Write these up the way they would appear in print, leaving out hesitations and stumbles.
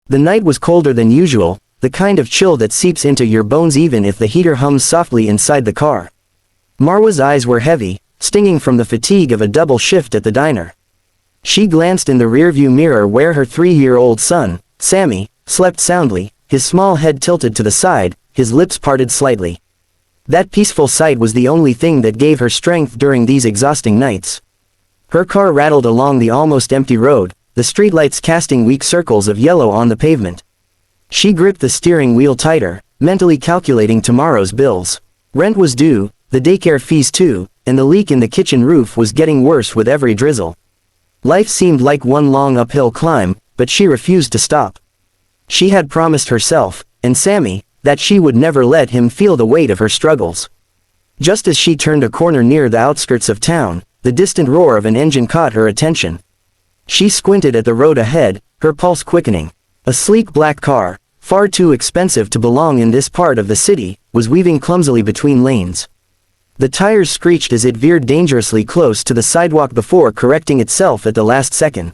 The night was colder than usual, the kind of chill that seeps into your bones even if the heater hums softly inside the car. Marwa's eyes were heavy, stinging from the fatigue of a double shift at the diner. She glanced in the rearview mirror where her 3-year-old son, Sammy, slept soundly, his small head tilted to the side, his lips parted slightly. That peaceful sight was the only thing that gave her strength during these exhausting nights. Her car rattled along the almost empty road, the streetlights casting weak circles of yellow on the pavement. She gripped the steering wheel tighter, mentally calculating tomorrow's bills. Rent was due, the daycare fees too, and the leak in the kitchen roof was getting worse with every drizzle. Life seemed like one long uphill climb, but she refused to stop. She had promised herself, and Sammy, that she would never let him feel the weight of her struggles. Just as she turned a corner near the outskirts of town, the distant roar of an engine caught her attention. She squinted at the road ahead, her pulse quickening. A sleek black car, far too expensive to belong in this part of the city, was weaving clumsily between lanes. The tires screeched as it veered dangerously close to the sidewalk before correcting itself at the last second.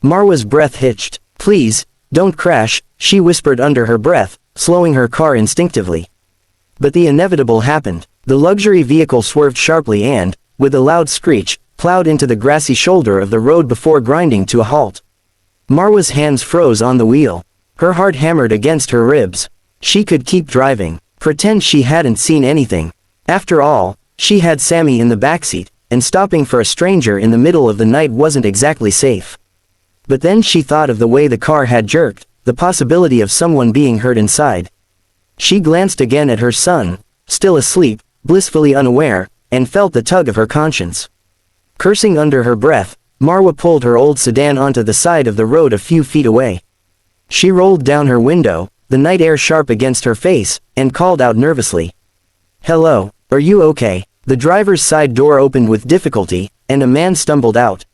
Marwa's breath hitched. "Please, don't crash," she whispered under her breath, slowing her car instinctively. But the inevitable happened. The luxury vehicle swerved sharply and, with a loud screech, plowed into the grassy shoulder of the road before grinding to a halt. Marwa's hands froze on the wheel. Her heart hammered against her ribs. She could keep driving, pretend she hadn't seen anything. After all, she had Sammy in the backseat, and stopping for a stranger in the middle of the night wasn't exactly safe. But then she thought of the way the car had jerked, the possibility of someone being hurt inside. She glanced again at her son, still asleep, blissfully unaware, and felt the tug of her conscience. Cursing under her breath, Marwa pulled her old sedan onto the side of the road a few feet away. She rolled down her window, the night air sharp against her face, and called out nervously. "Hello, are you okay?" The driver's side door opened with difficulty, and a man stumbled out.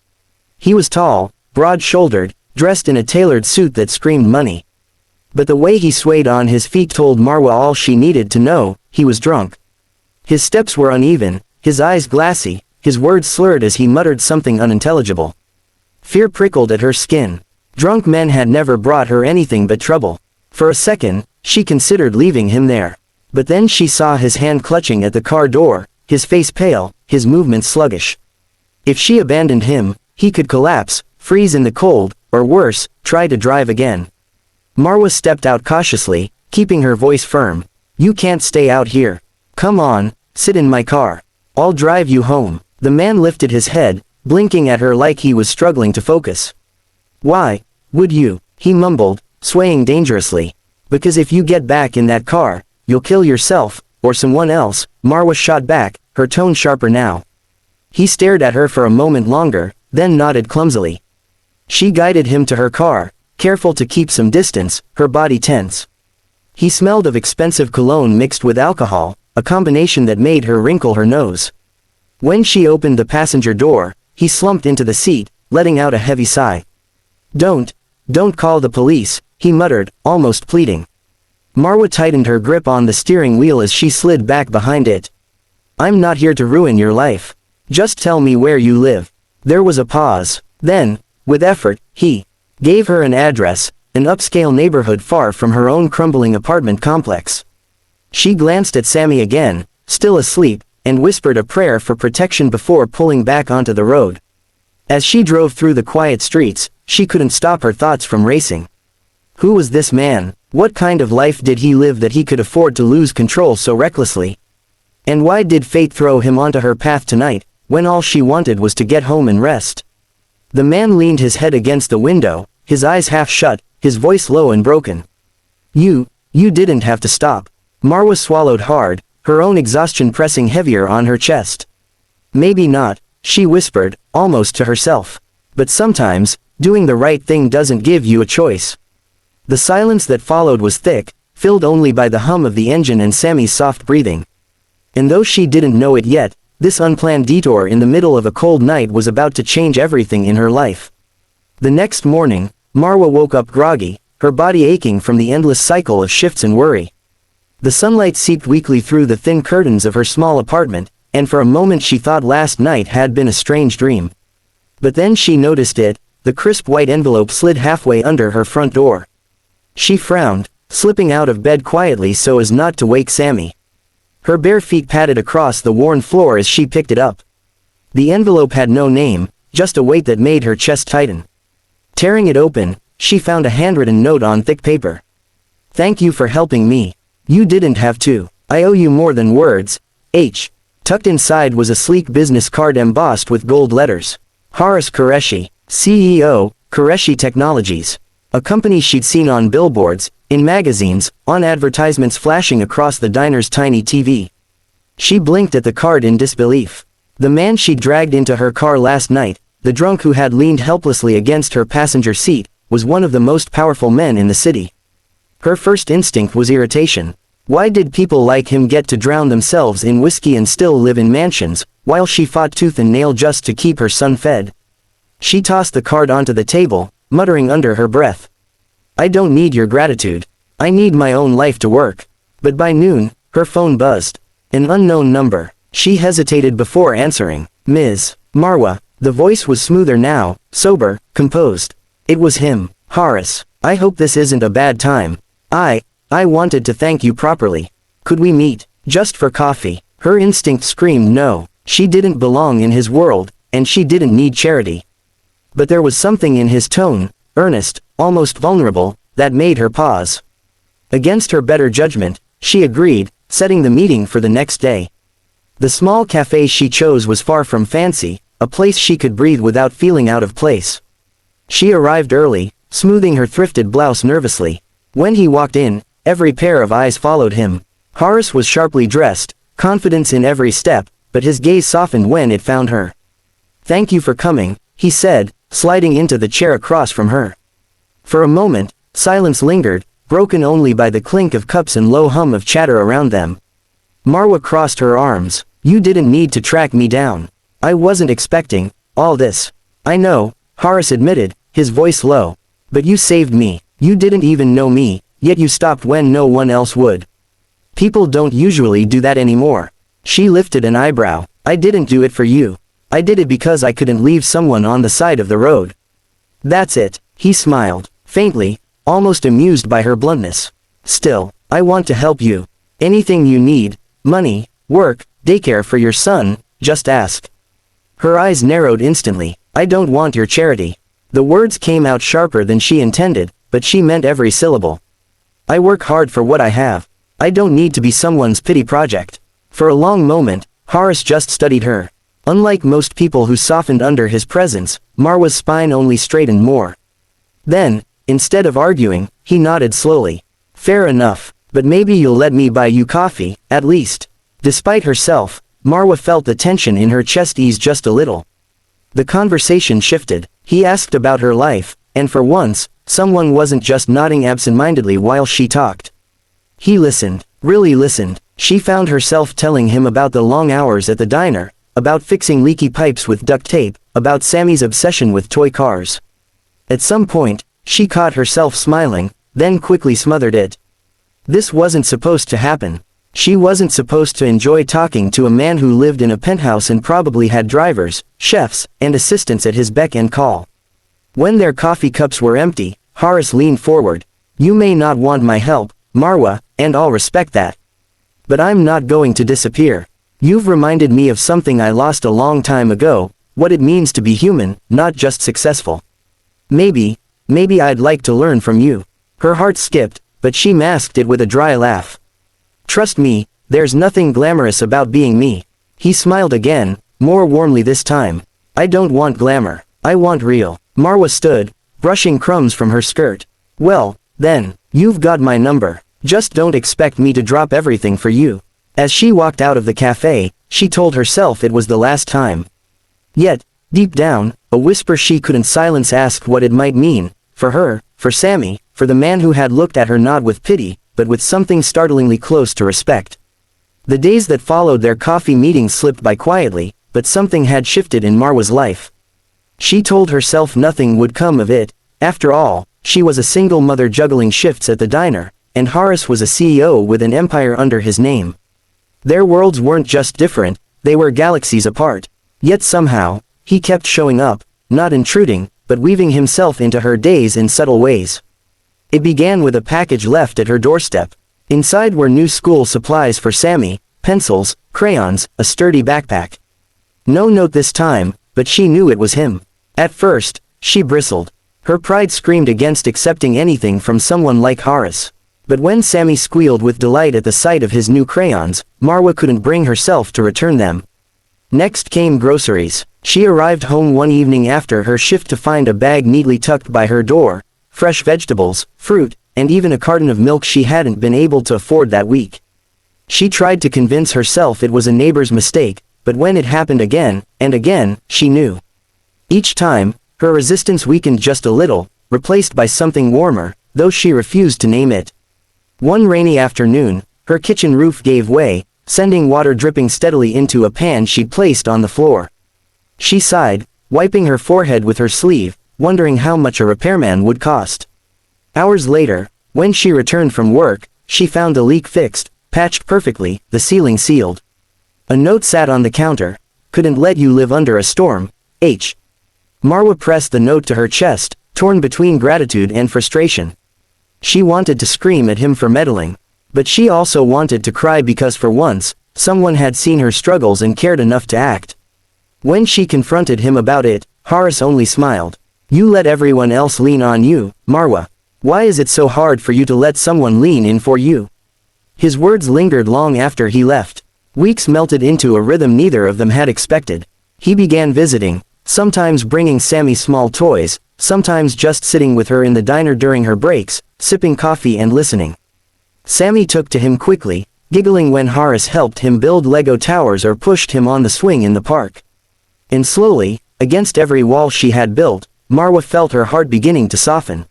He was tall, broad-shouldered, dressed in a tailored suit that screamed money. But the way he swayed on his feet told Marwa all she needed to know: he was drunk. His steps were uneven, his eyes glassy, his words slurred as he muttered something unintelligible. Fear prickled at her skin. Drunk men had never brought her anything but trouble. For a second, she considered leaving him there. But then she saw his hand clutching at the car door, his face pale, his movements sluggish. If she abandoned him, he could collapse, freeze in the cold, or worse, try to drive again. Marwa stepped out cautiously, keeping her voice firm. "You can't stay out here. Come on, sit in my car. I'll drive you home." The man lifted his head, blinking at her like he was struggling to focus. "Why would you?" he mumbled, swaying dangerously. "Because if you get back in that car, you'll kill yourself, or someone else," Marwa shot back, her tone sharper now. He stared at her for a moment longer, then nodded clumsily. She guided him to her car, careful to keep some distance, her body tense. He smelled of expensive cologne mixed with alcohol, a combination that made her wrinkle her nose. When she opened the passenger door, he slumped into the seat, letting out a heavy sigh. Don't call the police," he muttered, almost pleading. Marwa tightened her grip on the steering wheel as she slid back behind it. "I'm not here to ruin your life. Just tell me where you live." There was a pause. Then, with effort, he gave her an address, an upscale neighborhood far from her own crumbling apartment complex. She glanced at Sammy again, still asleep, and whispered a prayer for protection before pulling back onto the road. As she drove through the quiet streets, she couldn't stop her thoughts from racing. Who was this man? What kind of life did he live that he could afford to lose control so recklessly? And why did fate throw him onto her path tonight, when all she wanted was to get home and rest? The man leaned his head against the window, his eyes half shut, his voice low and broken. You didn't have to stop." Marwa swallowed hard, her own exhaustion pressing heavier on her chest. "Maybe not," she whispered, almost to herself. "But sometimes, doing the right thing doesn't give you a choice." The silence that followed was thick, filled only by the hum of the engine and Sammy's soft breathing. And though she didn't know it yet, this unplanned detour in the middle of a cold night was about to change everything in her life. The next morning, Marwa woke up groggy, her body aching from the endless cycle of shifts and worry. The sunlight seeped weakly through the thin curtains of her small apartment, and for a moment she thought last night had been a strange dream. But then she noticed it, the crisp white envelope slid halfway under her front door. She frowned, slipping out of bed quietly so as not to wake Sammy. Her bare feet padded across the worn floor as she picked it up. The envelope had no name, just a weight that made her chest tighten. Tearing it open, she found a handwritten note on thick paper. "Thank you for helping me. You didn't have to. I owe you more than words. H." Tucked inside was a sleek business card embossed with gold letters. Haris Qureshi, CEO, Qureshi Technologies. A company she'd seen on billboards, in magazines, on advertisements flashing across the diner's tiny TV. She blinked at the card in disbelief. The man she'd dragged into her car last night, the drunk who had leaned helplessly against her passenger seat, was one of the most powerful men in the city. Her first instinct was irritation. Why did people like him get to drown themselves in whiskey and still live in mansions, while she fought tooth and nail just to keep her son fed? She tossed the card onto the table, muttering under her breath. "I don't need your gratitude. I need my own life to work." But by noon, her phone buzzed. An unknown number. She hesitated before answering. "Ms. Marwa." The voice was smoother now, sober, composed. It was him. "Haris, I hope this isn't a bad time. I wanted to thank you properly. Could we meet, just for coffee?" Her instinct screamed no. She didn't belong in his world, and she didn't need charity. But there was something in his tone, earnest, almost vulnerable, that made her pause. Against her better judgment, she agreed, setting the meeting for the next day. The small cafe she chose was far from fancy, a place she could breathe without feeling out of place. She arrived early, smoothing her thrifted blouse nervously. When he walked in, every pair of eyes followed him. Haris was sharply dressed, confidence in every step, but his gaze softened when it found her. "Thank you for coming," he said, sliding into the chair across from her. For a moment, silence lingered, broken only by the clink of cups and low hum of chatter around them. Marwa crossed her arms. "You didn't need to track me down. I wasn't expecting all this." "I know," Haris admitted, his voice low. "But you saved me. You didn't even know me, yet you stopped when no one else would. People don't usually do that anymore." She lifted an eyebrow. "I didn't do it for you. I did it because I couldn't leave someone on the side of the road." "That's it," he smiled, faintly, almost amused by her bluntness. "Still, I want to help you. Anything you need, money, work, daycare for your son, just ask." Her eyes narrowed instantly. "I don't want your charity." The words came out sharper than she intended, but she meant every syllable. "I work hard for what I have. I don't need to be someone's pity project." For a long moment, Haris just studied her. Unlike most people who softened under his presence, Marwa's spine only straightened more. Then, instead of arguing, he nodded slowly. "Fair enough, but maybe you'll let me buy you coffee, at least." Despite herself, Marwa felt the tension in her chest ease just a little. The conversation shifted. He asked about her life, and for once, someone wasn't just nodding absent-mindedly while she talked. He listened, really listened. She found herself telling him about the long hours at the diner, about fixing leaky pipes with duct tape, about Sammy's obsession with toy cars. At some point, she caught herself smiling, then quickly smothered it. This wasn't supposed to happen. She wasn't supposed to enjoy talking to a man who lived in a penthouse and probably had drivers, chefs, and assistants at his beck and call. When their coffee cups were empty, Haris leaned forward. "You may not want my help, Marwa, and I'll respect that. But I'm not going to disappear. You've reminded me of something I lost a long time ago, what it means to be human, not just successful. Maybe I'd like to learn from you." Her heart skipped, but she masked it with a dry laugh. "Trust me, there's nothing glamorous about being me." He smiled again, more warmly this time. "I don't want glamour. I want real." Marwa stood, brushing crumbs from her skirt. "Well, then, you've got my number. Just don't expect me to drop everything for you." As she walked out of the cafe, she told herself it was the last time. Yet, deep down, a whisper she couldn't silence asked what it might mean, for her, for Sammy, for the man who had looked at her not with pity, but with something startlingly close to respect. The days that followed their coffee meetings slipped by quietly, but something had shifted in Marwa's life. She told herself nothing would come of it. After all, she was a single mother juggling shifts at the diner, and Haris was a CEO with an empire under his name. Their worlds weren't just different, they were galaxies apart. Yet somehow, he kept showing up, not intruding, but weaving himself into her days in subtle ways. It began with a package left at her doorstep. Inside were new school supplies for Sammy, pencils, crayons, a sturdy backpack. No note this time, but she knew it was him. At first, she bristled. Her pride screamed against accepting anything from someone like Horace. But when Sammy squealed with delight at the sight of his new crayons, Marwa couldn't bring herself to return them. Next came groceries. She arrived home one evening after her shift to find a bag neatly tucked by her door, fresh vegetables, fruit, and even a carton of milk she hadn't been able to afford that week. She tried to convince herself it was a neighbor's mistake, but when it happened again, and again, she knew. Each time, her resistance weakened just a little, replaced by something warmer, though she refused to name it. One rainy afternoon, her kitchen roof gave way, sending water dripping steadily into a pan she'd placed on the floor. She sighed, wiping her forehead with her sleeve, wondering how much a repairman would cost. Hours later, when she returned from work, she found the leak fixed, patched perfectly, the ceiling sealed. A note sat on the counter. Couldn't let you live under a storm, H. Marwa pressed the note to her chest, torn between gratitude and frustration. She wanted to scream at him for meddling. But she also wanted to cry because for once, someone had seen her struggles and cared enough to act. When she confronted him about it, Horace only smiled. You let everyone else lean on you, Marwa. Why is it so hard for you to let someone lean in for you? His words lingered long after he left. Weeks melted into a rhythm neither of them had expected. He began visiting, sometimes bringing Sammy small toys, sometimes just sitting with her in the diner during her breaks, sipping coffee and listening. Sammy took to him quickly, giggling when Horace helped him build Lego towers or pushed him on the swing in the park. And slowly, against every wall she had built, Marwa felt her heart beginning to soften.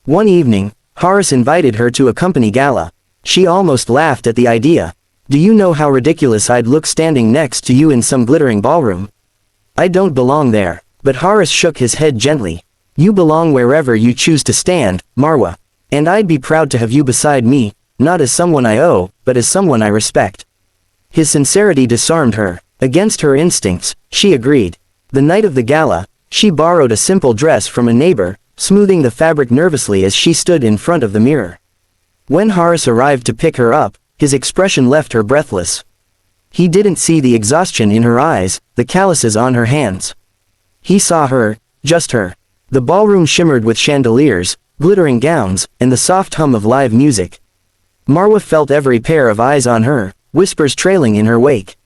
One evening, Horace invited her to a company gala. She almost laughed at the idea. Do you know how ridiculous I'd look standing next to you in some glittering ballroom? I don't belong there. But Horace shook his head gently. You belong wherever you choose to stand, Marwa. And I'd be proud to have you beside me, not as someone I owe, but as someone I respect. His sincerity disarmed her. Against her instincts, she agreed. The night of the gala, she borrowed a simple dress from a neighbor, smoothing the fabric nervously as she stood in front of the mirror. When Horace arrived to pick her up, his expression left her breathless. He didn't see the exhaustion in her eyes, the calluses on her hands. He saw her, just her. The ballroom shimmered with chandeliers, glittering gowns, and the soft hum of live music. Marwa felt every pair of eyes on her, whispers trailing in her wake.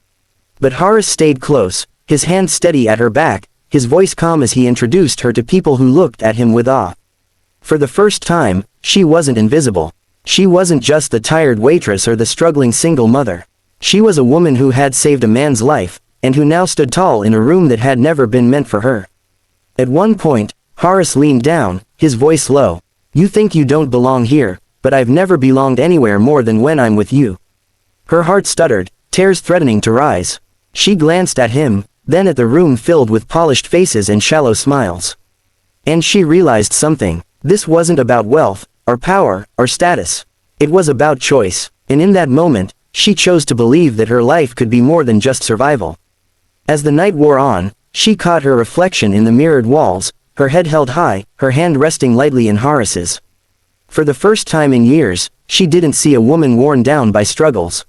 But Horace stayed close, his hand steady at her back, his voice calm as he introduced her to people who looked at him with awe. For the first time, she wasn't invisible. She wasn't just the tired waitress or the struggling single mother. She was a woman who had saved a man's life, and who now stood tall in a room that had never been meant for her. At one point, Horace leaned down, his voice low. You think you don't belong here, but I've never belonged anywhere more than when I'm with you. Her heart stuttered, tears threatening to rise. She glanced at him, then at the room filled with polished faces and shallow smiles. And she realized something. This wasn't about wealth, or power, or status. It was about choice, and in that moment, she chose to believe that her life could be more than just survival. As the night wore on, she caught her reflection in the mirrored walls, her head held high, her hand resting lightly in Horace's. For the first time in years, she didn't see a woman worn down by struggles.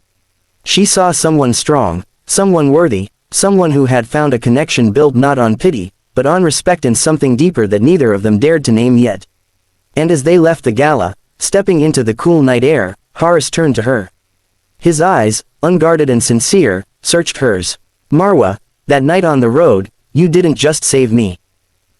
She saw someone strong, someone worthy, someone who had found a connection built not on pity, but on respect and something deeper that neither of them dared to name yet. And as they left the gala, stepping into the cool night air, Horace turned to her. His eyes, unguarded and sincere, searched hers. Marwa, that night on the road, you didn't just save me.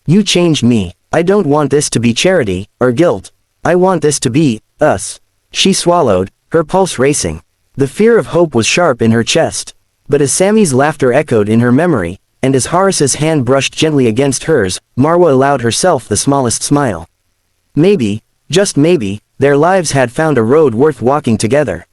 You changed me. I don't want this to be charity, or guilt. I want this to be, us. She swallowed, her pulse racing. The fear of hope was sharp in her chest. But as Sammy's laughter echoed in her memory, and as Horace's hand brushed gently against hers, Marwa allowed herself the smallest smile. Maybe, just maybe, their lives had found a road worth walking together.